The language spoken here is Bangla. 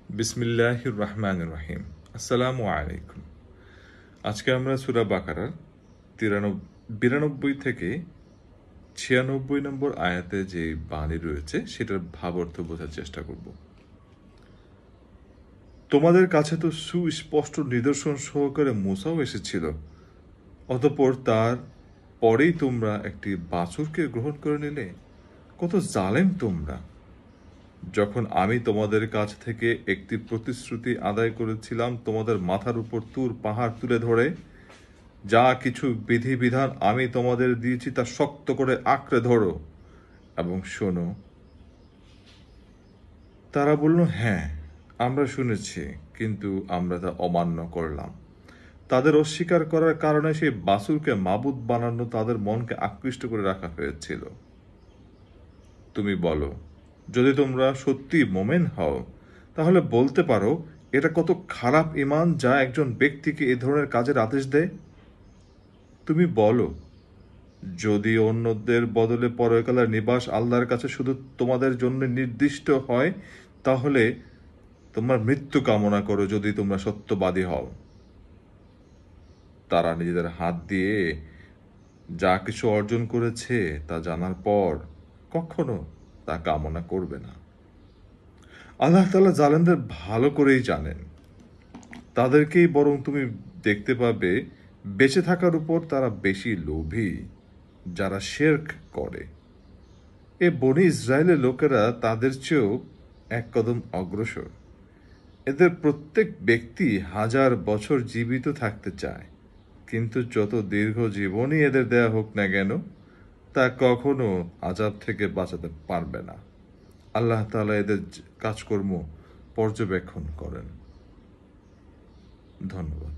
বিসমিল্লাহির রহমানির রহিম। আসসালামু আলাইকুম। আজকে আমরা সূরা বাকারার 92 থেকে 96 নম্বর আয়াতে যে বাণী রয়েছে সেটার ভাবার্থ বোঝার চেষ্টা করব। তোমাদের কাছে তো সুস্পষ্ট নিদর্শন সহকারে মূসাও এসেছিল, অতঃপর তার পরেই তোমরা একটি বাছুরকে গ্রহণ করে নিলে। কত জালেম তোমরা! যখন আমি তোমাদের কাছ থেকে একটি প্রতিশ্রুতি আদায় করেছিলাম, তোমাদের মাথার উপর তুর পাহাড় তুলে ধরে যা কিছু বিধিবিধান আমি তোমাদের দিয়েছি তা শক্ত করে আঁকড়ে ধরো এবং শোনো। তারা বলল, হ্যাঁ, আমরা শুনেছি, কিন্তু আমরা তা অমান্য করলাম। তাদের অস্বীকার করার কারণে সেই বাছুরকে মাবুদ বানানো তাদের মনকে আকৃষ্ট করে রাখা হয়েছিল। তুমি বলো, যদি তোমরা সত্যি মোমেন হও তাহলে বলতে পারো, এটা কত খারাপ ঈমান যা একজন ব্যক্তিকে এ ধরনের কাজের আদেশ দেয়। তুমি বলো, যদি অন্যদের বদলে পরকালের নিবাস আল্লাহর কাছে শুধু তোমাদের জন্য নির্দিষ্ট হয়, তাহলে তোমার মৃত্যু কামনা করো যদি তোমরা সত্যবাদী হও। তারা নিজেদের হাত দিয়ে যা কিছু অর্জন করেছে তা জানার পর কখনো তা কামনা করবে না। আল্লাহ তাআলা জালেমদের ভালো করেই জানেন। তাদেরকেই বরং তুমি দেখতে পাবে বেঁচে থাকার উপর তারা বেশি লোভী, যারা শিরক করে। এ বনি ইসরায়েলের লোকেরা তাদের চেয়েও এক কদম অগ্রসর। এদের প্রত্যেক ব্যক্তি 1000 বছর জীবিত থাকতে চায়, কিন্তু যত দীর্ঘ জীবনই এদের দেয়া হোক না কেন, তা কখনো আযাব থেকে বাঁচাতে পারবে না। আল্লাহ তাআলা এদের কাজকর্ম পর্যবেক্ষণ করেন। ধন্যবাদ।